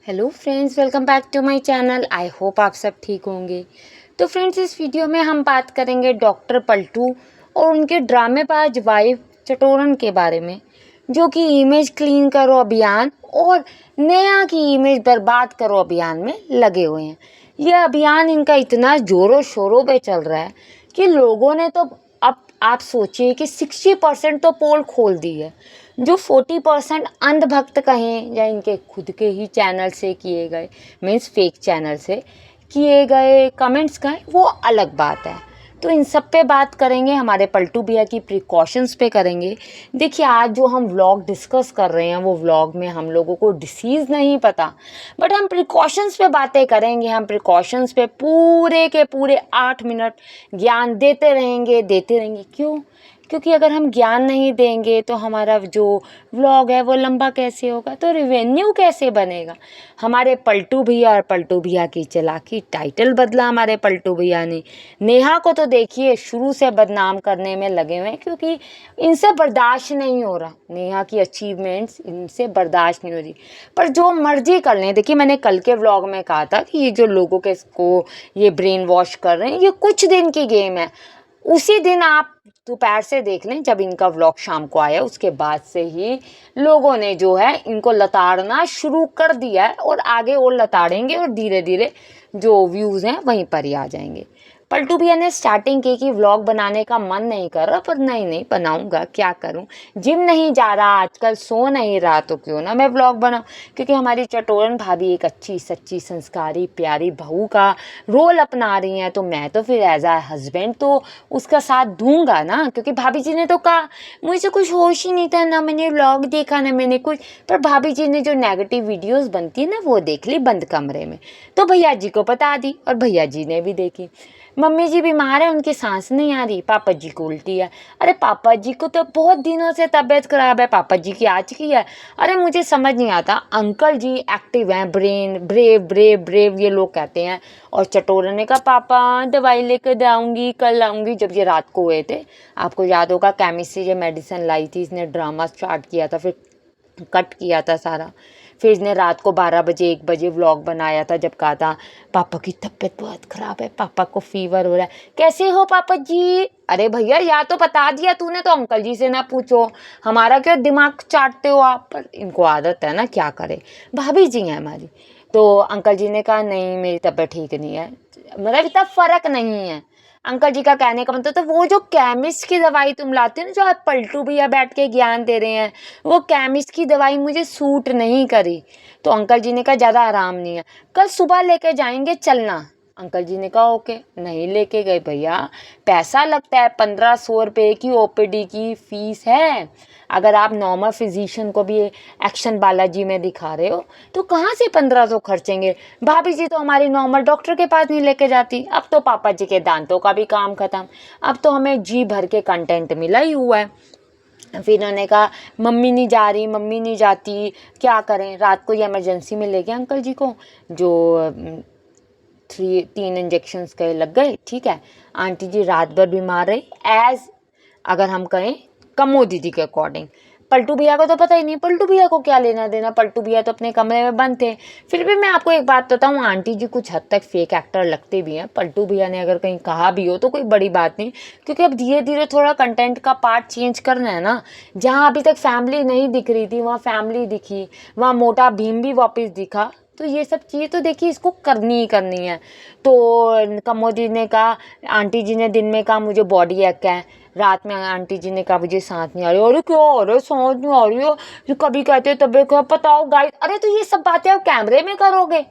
Hello friends, welcome back to my channel. I hope आप सब ठीक होंगे। तो फ्रेंड्स, इस वीडियो में हम बात करेंगे डॉक्टर पलटू और उनके ड्रामेबाज वाइफ चटोरन के बारे में, जो कि इमेज क्लीन करो अभियान और नेहा की इमेज बर्बाद करो अभियान में लगे हुए हैं। यह अभियान इनका इतना ज़ोरों शोरों पे चल रहा है कि लोगों ने तो, अब आप सोचिए कि 60% तो पोल खोल दी है। जो 40% अंधभक्त कहें या इनके खुद के ही चैनल से किए गए, मीन्स फेक चैनल से किए गए कमेंट्स कहें, वो अलग बात है। तो इन सब पे बात करेंगे, हमारे पलटू भैया की प्रिकॉशंस पे करेंगे। देखिए, आज जो हम व्लॉग डिस्कस कर रहे हैं वो व्लॉग में हम लोगों को डिसीज़ नहीं पता, बट हम प्रिकॉशंस पे बातें करेंगे। हम प्रिकॉशंस पे पूरे के पूरे 8 मिनट ज्ञान देते रहेंगे। क्यों? क्योंकि अगर हम ज्ञान नहीं देंगे तो हमारा जो व्लॉग है वो लंबा कैसे होगा, तो रिवेन्यू कैसे बनेगा। हमारे पलटू भैया और पलटू भैया की चालाकी, टाइटल बदला हमारे पलटू भैया ने। नेहा को तो देखिए शुरू से बदनाम करने में लगे हुए हैं, क्योंकि इनसे बर्दाश्त नहीं हो रहा। नेहा की अचीवमेंट्स इनसे बर्दाश्त नहीं हो रही, पर जो मर्जी कर लें। देखिए, मैंने कल के व्लॉग में कहा था कि ये जो लोगों के को ये ब्रेन वॉश कर रहे हैं, ये कुछ दिन की गेम है। उसी दिन आप दोपहर से देख लें, जब इनका व्लॉग शाम को आया, उसके बाद से ही लोगों ने जो है इनको लताड़ना शुरू कर दिया है, और आगे और लताड़ेंगे और धीरे धीरे जो व्यूज़ हैं वहीं पर ही आ जाएंगे। पलटू भैया ने स्टार्टिंग की कि व्लॉग बनाने का मन नहीं कर रहा, पर नहीं बनाऊंगा, क्या करूं। जिम नहीं जा रहा आजकल, सो नहीं रहा, तो क्यों ना मैं व्लॉग बनाऊं। क्योंकि हमारी चटोरन भाभी एक अच्छी सच्ची संस्कारी प्यारी बहू का रोल अपना रही हैं, तो मैं तो फिर एज आ हस्बैंड तो उसका साथ दूंगा ना। क्योंकि भाभी जी ने तो कहा, मुझे कुछ होश ही नहीं था, ना मैंने व्लॉग देखा ना मैंने कुछ, पर भाभी जी ने जो नेगेटिव वीडियोस बनती है ना वो देख ली बंद कमरे में, तो भैया जी को बता दी और भैया जी ने भी देखी। मम्मी जी बीमार है, उनकी सांस नहीं आ रही, पापा जी को उल्टी है। अरे पापा जी को तो बहुत दिनों से तबीयत खराब है, पापा जी की आज की है। अरे मुझे समझ नहीं आता, अंकल जी एक्टिव हैं, ब्रेन ब्रेव ब्रेव ब्रेव ये लोग कहते हैं। और चटोरन ने कहा, पापा दवाई लेकर आऊँगी, कल आऊँगी। जब ये रात को हुए थे, आपको याद होगा, केमिस्ट से ये मेडिसिन लाई थी, इसने ड्रामा स्टार्ट किया था, फिर कट किया था सारा। फिर इसने रात को 12 बजे 1 बजे व्लॉग बनाया था, जब कहा था पापा की तबीयत बहुत ख़राब है, पापा को फीवर हो रहा है। कैसे हो पापा जी? अरे भैया, या तो बता दिया तूने, तो अंकल जी से ना पूछो, हमारा क्या दिमाग चाटते हो आप। पर इनको आदत है ना, क्या करे, भाभी जी हैं हमारी। तो अंकल जी ने कहा, नहीं मेरी तबीयत ठीक नहीं है, मतलब इतना फ़र्क नहीं है। अंकल जी का कहने का मतलब, तो वो जो केमिस्ट की दवाई तुम लाते हो ना, जो आप पलटू भैया बैठ के ज्ञान दे रहे हैं, वो केमिस्ट की दवाई मुझे सूट नहीं करी। तो अंकल जी ने कहा, ज़्यादा आराम नहीं है, कल सुबह लेके जाएंगे, चलना। अंकल जी ने कहा ओके। नहीं लेके गए भैया, पैसा लगता है, 1500 रुपये की ओपीडी की फीस है। अगर आप नॉर्मल फिजिशियन को भी एक्शन बालाजी में दिखा रहे हो, तो कहाँ से 1500 खर्चेंगे। भाभी जी तो हमारी नॉर्मल डॉक्टर के पास नहीं लेके जाती। अब तो पापा जी के दांतों का भी काम खत्म, अब तो हमें जी भर के कंटेंट मिला ही हुआ है। फिर इन्होंने कहा, मम्मी नहीं जा रही, मम्मी नहीं जाती, क्या करें। रात को ये इमरजेंसी में ले गए अंकल जी को, जो 3 इंजेक्शंस के लग गए, ठीक है। आंटी जी रात भर बीमार रही, एज अगर हम कहें कमो दीदी के अकॉर्डिंग। पलटू भैया को तो पता ही नहीं, पलटू भैया को क्या लेना देना, पलटू भैया तो अपने कमरे में बंद थे। फिर भी मैं आपको एक बात बताऊं, आंटी जी कुछ हद तक फेक एक्टर लगते भी हैं। पलटू भैया ने अगर कहीं कहा भी हो तो कोई बड़ी बात नहीं, क्योंकि अब धीरे धीरे थोड़ा कंटेंट का पार्ट चेंज करना है ना। जहाँ अभी तक फैमिली नहीं दिख रही थी, वहाँ फैमिली दिखी, वहाँ मोटा भीम भी वापस दिखा। तो ये सब चीज़ें तो देखिए इसको करनी ही करनी है। तो कमो जी ने कहा, आंटी जी ने दिन में कहा मुझे बॉडी एक है, रात में आंटी जी ने कहा मुझे सांस नहीं आ रही। अरे क्यों? अरे सांस नहीं आ रही हो, जो कभी कहते हो तबीयत क्या बताओ गाइस। अरे तो ये सब बातें आप कैमरे में करोगे?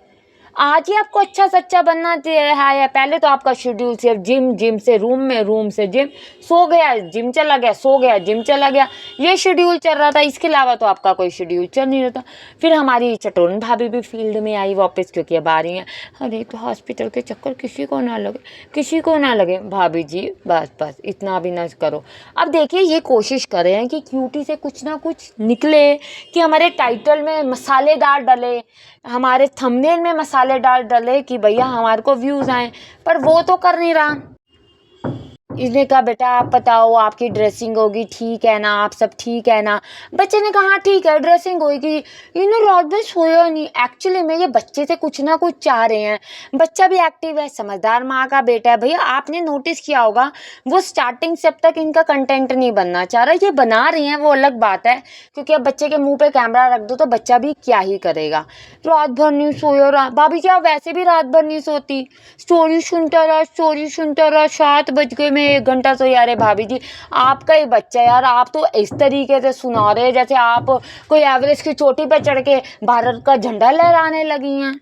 आज ही आपको अच्छा सच्चा बनना है। पहले तो आपका शेड्यूल सिर्फ जिम, जिम से रूम में, रूम से जिम, सो गया जिम चला गया, सो गया जिम चला गया, ये शेड्यूल चल रहा था। इसके अलावा तो आपका कोई शेड्यूल चल नहीं रहा था। फिर हमारी चटोरन भाभी भी फील्ड में आई वापस, क्योंकि अब आ रही हैं। अरे तो हॉस्पिटल के चक्कर किसी को ना लगे, किसी को ना लगे। भाभी जी बस बस इतना भी ना करो। अब देखिए, ये कोशिश कर रहे हैं कि क्यूटी से कुछ ना कुछ निकले, कि हमारे टाइटल में मसालेदार डले, हमारे थंबनेल में मसालेदार डले, कि भैया हमारे को व्यूज़ आए, पर वो तो कर नहीं रहा। इसने कहा बेटा आप बताओ आपकी ड्रेसिंग होगी ठीक है ना, आप सब ठीक है ना। बच्चे ने कहा हाँ ठीक है ड्रेसिंग होगी। रात भर सोया नहीं। एक्चुअली में ये बच्चे से कुछ ना कुछ चाह रहे हैं। बच्चा भी एक्टिव है, समझदार माँ का बेटा है। भैया आपने नोटिस किया होगा वो स्टार्टिंग से अब तक इनका कंटेंट नहीं बनना चाह रहा। ये बना रही हैं वो अलग बात है, क्योंकि अब बच्चे के मुंह पे कैमरा रख दो तो बच्चा भी क्या ही करेगा। रात भर नहीं सोया। भाभी जी आप वैसे भी रात भर नहीं सोती, स्टोरी सुनता रहा 7 बज गए मैं 1 घंटा सोई। अरे भाभी जी आपका ही बच्चा यार, आप तो इस तरीके से सुना रहे जैसे आप कोई एवरेस्ट की चोटी पे चढ़ के भारत का झंडा लहराने लगी हैं।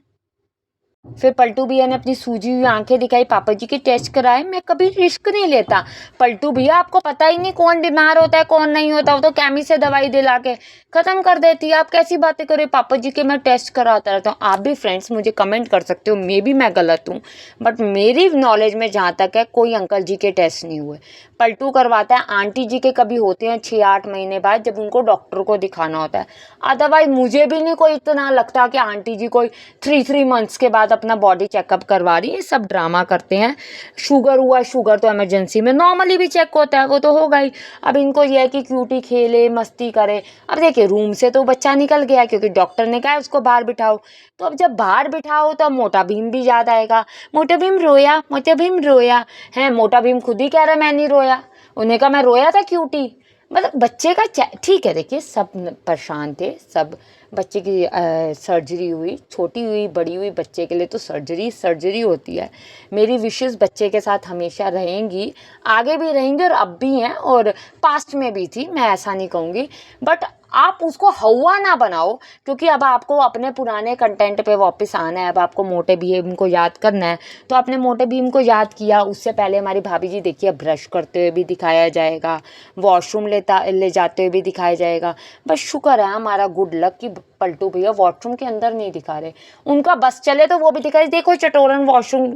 फिर पलटू भैया ने अपनी सूजी हुई आंखें दिखाई, पापा जी की टेस्ट कराए। मैं कभी रिस्क नहीं लेता। पलटू भैया आपको पता ही नहीं कौन बीमार होता है कौन नहीं होता, वो तो केमिस्ट से दवाई दिला के खत्म कर देती है। आप कैसी बातें करें, पापा जी के मैं टेस्ट कराता रहता हूँ। आप भी फ्रेंड्स मुझे कमेंट कर सकते हो, मे बी मैं गलत हूँ, बट मेरी नॉलेज में जहाँ तक है कोई अंकल जी के टेस्ट नहीं हुए। पलटू करवाता है। आंटी जी के कभी होते हैं 6-8 महीने बाद, जब उनको डॉक्टर को दिखाना होता है। अदरवाइज मुझे भी नहीं कोई इतना लगता कि आंटी जी कोई 3 मंथ्स के बाद अपना बॉडी चेकअप करवा रही है। सब ड्रामा करते हैं। शुगर हुआ, शुगर तो इमरजेंसी में नॉर्मली भी चेक होता है, वो तो होगा ही। अब इनको यह है कि क्यूटी खेले मस्ती करे। अब देखिए रूम से तो बच्चा निकल गया क्योंकि डॉक्टर ने कहा उसको बाहर बिठाओ। तो अब जब बाहर बिठाओ तो मोटा भीम भी याद आएगा। मोटा भीम रोया है। मोटा भीम खुद ही कह रहा मैं नहीं रोया। उन्हें कहा मैं रोया था क्यूटी। मतलब बच्चे का ठीक है। देखिए सब परेशान थे, सब बच्चे की सर्जरी हुई, छोटी हुई बड़ी हुई, बच्चे के लिए तो सर्जरी होती है। मेरी विशेस बच्चे के साथ हमेशा रहेंगी, आगे भी रहेंगी और अब भी हैं और पास्ट में भी थी, मैं ऐसा नहीं कहूँगी। बट आप उसको हवा ना बनाओ, क्योंकि अब आपको अपने पुराने कंटेंट पे वापस आना है। अब आपको मोटे भीम को याद करना है, तो आपने मोटे भीम को याद किया। उससे पहले हमारी भाभी जी देखिए ब्रश करते हुए भी दिखाया जाएगा, वॉशरूम ले जाते हुए भी दिखाया जाएगा। बस शुक्र है हमारा गुड लक कि पलटू भैया वॉशरूम के अंदर नहीं दिखा रहे। उनका बस चले तो वो भी दिखाई, देखो चटोरन वॉशरूम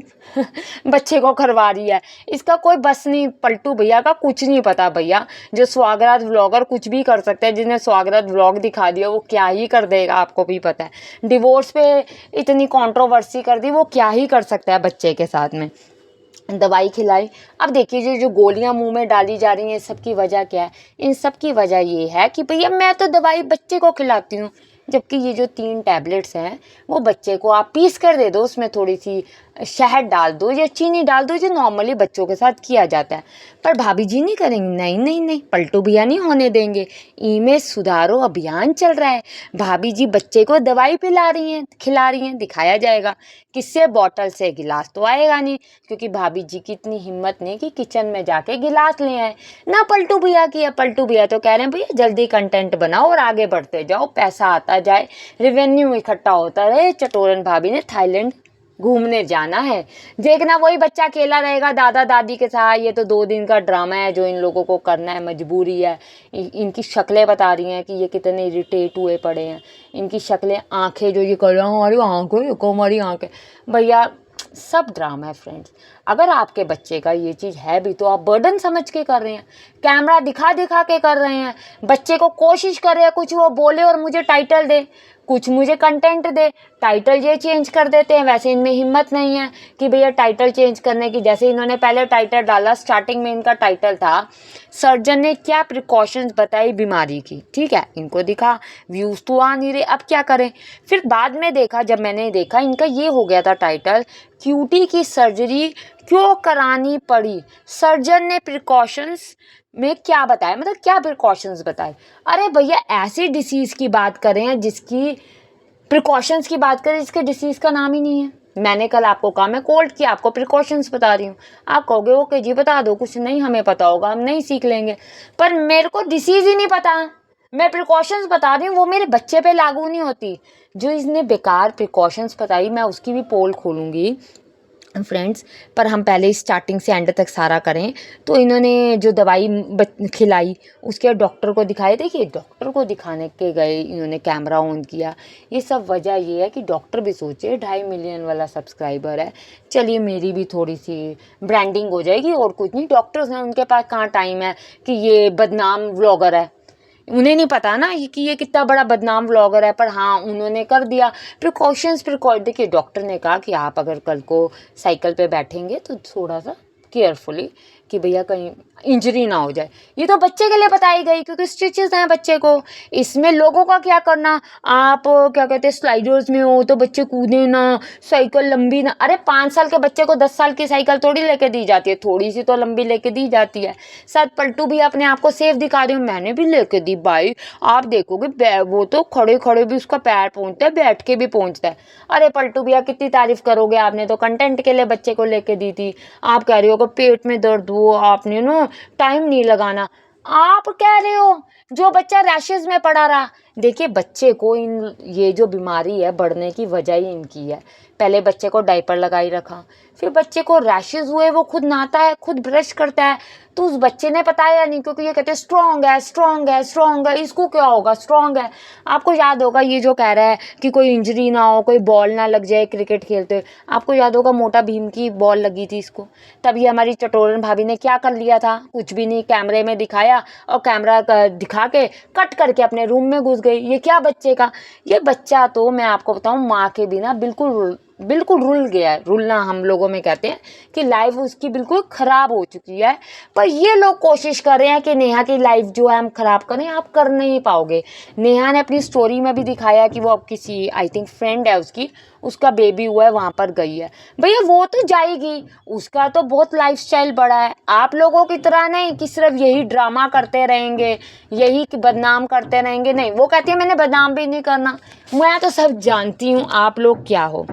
बच्चे को करवा रही है। इसका कोई बस नहीं, पलटू भैया का कुछ नहीं पता। भैया जो स्वागरात व्लॉगर कुछ भी कर सकते हैं, जिन्हें स्वागरात व्लॉग दिखा दिया वो क्या ही कर देगा आपको भी पता है। डिवोर्स पे इतनी कंट्रोवर्सी कर दी, वो क्या ही कर सकता है बच्चे के साथ में। दवाई खिलाई। अब देखिए जो गोलियां मुंह में डाली जा रही हैं, सब की वजह क्या है? इन सब की वजह ये है कि भैया मैं तो दवाई बच्चे को खिलाती हूँ, जबकि ये जो 3 टैबलेट्स हैं वो बच्चे को आप पीस कर दे दो, उसमें थोड़ी सी शहद डाल दो या चीनी डाल दो, जो नॉर्मली बच्चों के साथ किया जाता है। पर भाभी जी नहीं करेंगे, नहीं, पलटू भैया नहीं होने देंगे। इमेज सुधारो अभियान चल रहा है। भाभी जी बच्चे को दवाई पिला रही हैं, खिला रही हैं, दिखाया जाएगा। किससे? बॉटल से। गिलास तो आएगा नहीं, क्योंकि भाभी जी की इतनी हिम्मत नहीं कि किचन में जाके गिलास ले आए ना। पलटू भैया की है। पलटू भैया तो कह रहे हैं भैया जल्दी कंटेंट बनाओ और आगे बढ़ते जाओ, पैसा आता जाए, रेवेन्यू इकट्ठा होता रहे। चटोरन भाभी ने थाईलैंड घूमने जाना है। देखना वही बच्चा अकेला रहेगा दादा दादी के साथ। ये तो 2 दिन का ड्रामा है जो इन लोगों को करना है, मजबूरी है। इनकी शक्लें बता रही हैं कि ये कितने इरिटेट हुए पड़े हैं। इनकी शक्लें, आंखें जो ये कर रहे हैं, हमारी आंखें। भैया सब ड्रामा है फ्रेंड्स। अगर आपके बच्चे का ये चीज़ है भी तो आप बर्डन समझ के कर रहे हैं, कैमरा दिखा दिखा के कर रहे हैं। बच्चे को कोशिश कर रहे हैं कुछ वो बोले और मुझे टाइटल दे, कुछ मुझे कंटेंट दे, टाइटल ये चेंज कर देते हैं। वैसे इनमें हिम्मत नहीं है कि भैया टाइटल चेंज करने की। जैसे इन्होंने पहले टाइटल डाला, स्टार्टिंग में इनका टाइटल था सर्जन ने क्या प्रिकॉशंस बताई बीमारी की। ठीक है, इनको दिखा, व्यूज़ तो आ नहीं रहे, अब क्या करें। फिर बाद में देखा, जब मैंने देखा इनका ये हो गया था टाइटल, क्यूटी की सर्जरी क्यों करानी पड़ी, सर्जन ने प्रिकॉशंस में क्या बताया, मतलब क्या प्रिकॉशंस बताए। अरे भैया ऐसी डिसीज़ की बात करें जिसकी प्रिकॉशंस की बात करें जिसके डिसीज़ का नाम ही नहीं है। मैंने कल आपको कहा मैं कोल्ड की आपको प्रिकॉशंस बता रही हूँ। आप कहोगे ओके जी बता दो, कुछ नहीं हमें पता होगा, हम नहीं सीख लेंगे। पर मेरे को डिसीज़ ही नहीं पता, मैं प्रिकॉशंस बता रही हूँ, वो मेरे बच्चे पे लागू नहीं होती। जो इसने बेकार प्रिकॉशंस बताई, मैं उसकी भी पोल खोलूँगी फ्रेंड्स। पर हम पहले स्टार्टिंग से एंड तक सारा करें। तो इन्होंने जो दवाई खिलाई उसके डॉक्टर को दिखाए। देखिए डॉक्टर को दिखाने के गए, इन्होंने कैमरा ऑन किया। ये सब वजह ये है कि डॉक्टर भी सोचे 2.5 मिलियन वाला सब्सक्राइबर है, चलिए मेरी भी थोड़ी सी ब्रांडिंग हो जाएगी, और कुछ नहीं। डॉक्टर्स ने, उनके पास कहाँ टाइम है कि ये बदनाम व्लॉगर है, उन्हें नहीं पता ना कि ये कितना बड़ा बदनाम व्लॉगर है। पर हाँ उन्होंने कर दिया प्रिकॉशंस। देखिए डॉक्टर ने कहा कि आप अगर कल को साइकिल पे बैठेंगे तो थोड़ा सा केयरफुली, कि भैया कहीं इंजरी ना हो जाए। ये तो बच्चे के लिए बताई गई क्योंकि स्टिचेस हैं बच्चे को। इसमें लोगों का क्या करना, आप क्या कहते हैं स्लाइडर्स में हो तो बच्चे कूदे ना, साइकिल लंबी ना। अरे 5 साल के बच्चे को 10 साल की साइकिल थोड़ी लेके दी जाती है, थोड़ी सी तो लंबी लेके दी जाती है। शायद पलटू भी अपने आप को सेफ दिखा रही हूँ, मैंने भी लेके दी भाई। आप देखोगे वो तो खड़े खड़े भी उसका पैर पहुंचता है, बैठ के भी पहुंचता है। अरे पलटू भैया कितनी तारीफ करोगे, आपने तो कंटेंट के लिए बच्चे को लेके दी थी। आप कह रहे हो कि पेट में दर्द हो, आपने ना टाइम नहीं लगाना। आप कह रहे हो जो बच्चा रैशेज में पड़ा रहा। देखिए बच्चे को ये जो बीमारी है बढ़ने की वजह ही इनकी है। पहले बच्चे को डायपर लगाई रखा, फिर बच्चे को रैशेज हुए, वो खुद नहाता है, खुद ब्रश करता है, तो उस बच्चे ने बताया नहीं क्योंकि ये कहते हैं स्ट्रॉन्ग है, स्ट्रॉन्ग है, स्ट्रॉन्ग है। इसको क्या होगा, स्ट्रॉन्ग है। आपको याद होगा ये जो कह रहा है कि कोई इंजरी ना हो, कोई बॉल ना लग जाए क्रिकेट खेलते हुए। आपको याद होगा मोटा भीम की बॉल लगी थी इसको, तभी हमारी चटोरन भाभी ने क्या कर लिया था, कुछ भी नहीं, कैमरे में दिखाया और कैमरा दिखा के कट करके अपने रूम में घुस गई। ये क्या बच्चे का, ये बच्चा तो मैं आपको बताऊं माँ के बिना बिल्कुल बिल्कुल रुल गया है। रुलना हम लोगों में कहते हैं कि लाइफ उसकी बिल्कुल ख़राब हो चुकी है। पर ये लोग कोशिश कर रहे हैं कि नेहा की लाइफ जो है हम ख़राब करें, आप कर नहीं पाओगे। नेहा ने अपनी स्टोरी में भी दिखाया कि वो अब किसी आई थिंक फ्रेंड है उसका बेबी हुआ है, वहाँ पर गई है। भैया वो तो जाएगी, उसका तो बहुत लाइफस्टाइल बड़ा है। आप लोगों की तरह नहीं कि सिर्फ यही ड्रामा करते रहेंगे, यही बदनाम करते रहेंगे। नहीं, वो कहती है मैंने बदनाम भी नहीं करना, मैं तो सब जानती हूँ आप लोग क्या हो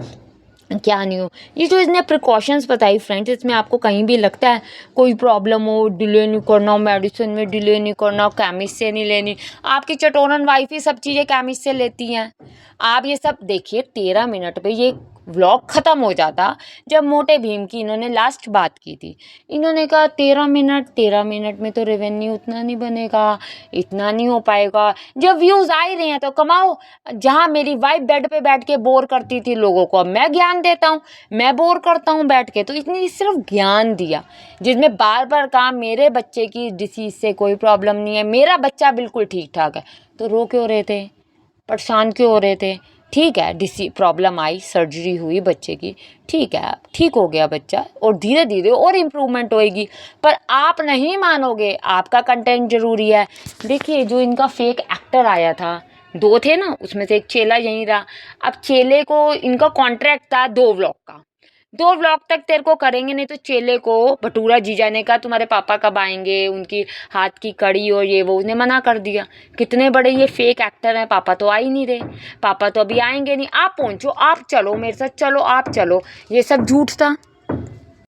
क्या नहीं हो। ये जो इसने प्रिकॉशंस बताई फ्रेंड्स, इसमें आपको कहीं भी लगता है कोई प्रॉब्लम हो, डिले नहीं करना, मेडिसिन में डिले नहीं करना, केमिस्ट से नहीं लेनी। आपकी चटोरन वाइफ ही सब चीज़ें केमिस्ट से लेती हैं। आप ये सब देखिए, 13 मिनट पे ये व्लॉग ख़त्म हो जाता जब मोटे भीम की इन्होंने लास्ट बात की थी। इन्होंने कहा 13 मिनट में तो रेवेन्यू उतना नहीं बनेगा, इतना नहीं हो पाएगा। जब व्यूज़ आ ही रहे हैं तो कमाओ। जहाँ मेरी वाइफ बेड पे बैठ के बोर करती थी लोगों को, अब मैं ज्ञान देता हूँ, मैं बोर करता हूँ बैठ के। तो इतनी सिर्फ ज्ञान दिया जिसमें बार बार कहा मेरे बच्चे की डिसीज से कोई प्रॉब्लम नहीं है, मेरा बच्चा बिल्कुल ठीक ठाक है। तो रो क्यों रहे थे, परेशान क्यों हो रहे थे? ठीक है, प्रॉब्लम आई, सर्जरी हुई बच्चे की, ठीक है, ठीक हो गया बच्चा और धीरे धीरे और इम्प्रूवमेंट होएगी। पर आप नहीं मानोगे, आपका कंटेंट ज़रूरी है। देखिए जो इनका फेक एक्टर आया था, 2 थे ना, उसमें से एक चेला यहीं रहा। अब चेले को इनका कॉन्ट्रैक्ट था 2 व्लॉग का, 2 व्लॉग तक तेरे को करेंगे, नहीं तो चेले को भटूरा जीजा ने कहा तुम्हारे पापा कब आएंगे, उनकी हाथ की कड़ी और ये वो, उसने मना कर दिया। कितने बड़े ये फेक एक्टर हैं, पापा तो आ ही नहीं रहे, पापा तो अभी आएंगे नहीं, आप पहुंचो, आप चलो मेरे साथ, चलो आप चलो। ये सब झूठ था।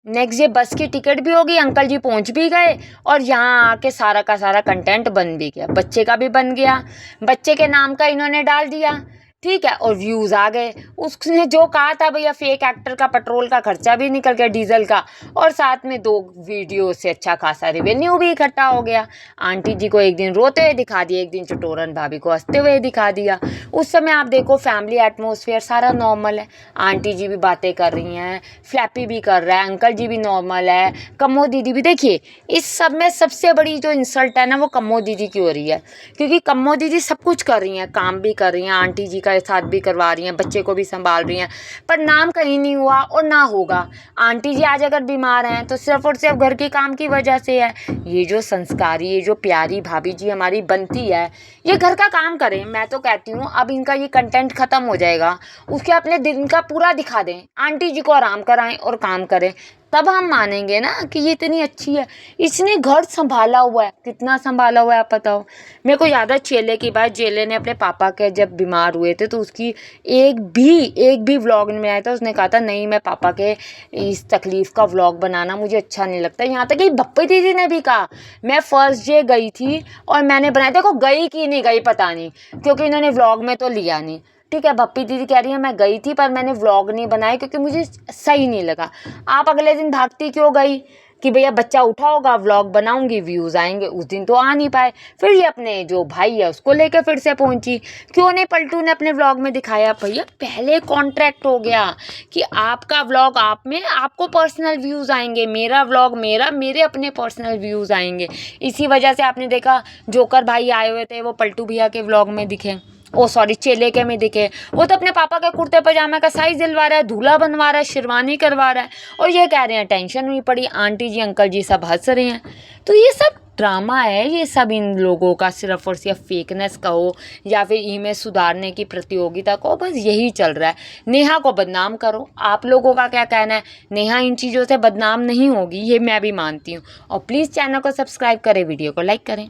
नेक्स्ट डे बस की टिकट भी होगी, अंकल जी पहुंच भी गए और यहाँ आके सारा का सारा कंटेंट बन भी गया, बच्चे का भी बन गया, बच्चे के नाम का इन्होंने डाल दिया, ठीक है, और व्यूज़ आ गए। उसने जो कहा था भैया फेक एक्टर का पेट्रोल का खर्चा भी निकल गया, डीजल का, और साथ में 2 वीडियो से अच्छा खासा रेवेन्यू भी इकट्ठा हो गया। आंटी जी को एक दिन रोते हुए दिखा दिया, एक दिन चटोरन भाभी को हंसते हुए दिखा दिया। उस समय आप देखो फैमिली एटमोसफियर सारा नॉर्मल है, आंटी जी भी बातें कर रही हैं, फ्लैपी भी कर रहा है, अंकल जी भी नॉर्मल है, कम्मो दीदी भी। देखिए इस सब में सबसे बड़ी जो इंसल्ट है ना वो कम्मो दीदी की हो रही है, क्योंकि कम्मो दीदी सब कुछ कर रही हैं, काम भी कर रही हैं, आंटी जी का साथ भी करवा रही हैं, बच्चे को भी संभाल रही हैं, पर नाम कहीं नहीं हुआ और ना होगा। आंटी जी आज अगर बीमार हैं तो सिर्फ और सिर्फ घर के काम की वजह से है। ये जो संस्कारी, ये जो प्यारी भाभी जी हमारी बनती है, ये घर का काम करें। मैं तो कहती हूँ अब इनका ये कंटेंट खत्म हो जाएगा, उसके अपने दिन का पूरा दिखा दें, आंटी जी को आराम कराएं और काम करें, तब हम मानेंगे ना कि ये इतनी अच्छी है। इसने घर संभाला हुआ है, कितना संभाला हुआ है आप बताओ। मेरे को याद है चेले की बात, चेले ने अपने पापा के जब बीमार हुए थे तो उसकी एक भी व्लॉग में आया था, उसने कहा था नहीं मैं पापा के इस तकलीफ़ का व्लॉग बनाना मुझे अच्छा नहीं लगता। यहाँ तक कि बप्पी दीदी ने भी कहा मैं फर्स्ट डे गई थी और मैंने बनाया, देखो गई कि नहीं गई पता नहीं, क्योंकि इन्होंने व्लॉग में तो लिया नहीं, ठीक है। बप्पी दीदी कह रही है मैं गई थी पर मैंने व्लॉग नहीं बनाया क्योंकि मुझे सही नहीं लगा। आप अगले दिन भागती क्यों गई कि भैया बच्चा उठा होगा व्लॉग बनाऊंगी, व्यूज़ आएंगे। उस दिन तो आ नहीं पाए, फिर ये अपने जो भाई है उसको लेकर फिर से पहुंची। क्यों नहीं पलटू ने अपने व्लॉग में दिखाया? भैया पहले कॉन्ट्रैक्ट हो गया कि आपका व्लॉग आप में आपको पर्सनल व्यूज़ आएंगे, मेरा व्लॉग मेरे अपने पर्सनल व्यूज़ आएंगे। इसी वजह से आपने देखा जोकर भाई आए हुए थे वो पलटू भैया के व्लॉग में दिखे, ओ सॉरी चेले के में दिखे, वो तो अपने पापा के कुर्ते पजामे का साइज दिलवा रहा है, दूल्हा बनवा रहा है, शेरवानी करवा रहा है, और ये कह रहे हैं टेंशन हुई पड़ी, आंटी जी अंकल जी सब हंस रहे हैं। तो ये सब ड्रामा है, ये सब इन लोगों का सिर्फ और सिर्फ फेकनेस कहो या फिर इमेज सुधारने की प्रतियोगिता कहो, बस यही चल रहा है। नेहा को बदनाम करो, आप लोगों का क्या कहना है? नेहा इन चीज़ों से बदनाम नहीं होगी, ये मैं भी मानती हूँ। और प्लीज़ चैनल को सब्सक्राइब करें, वीडियो को लाइक करें।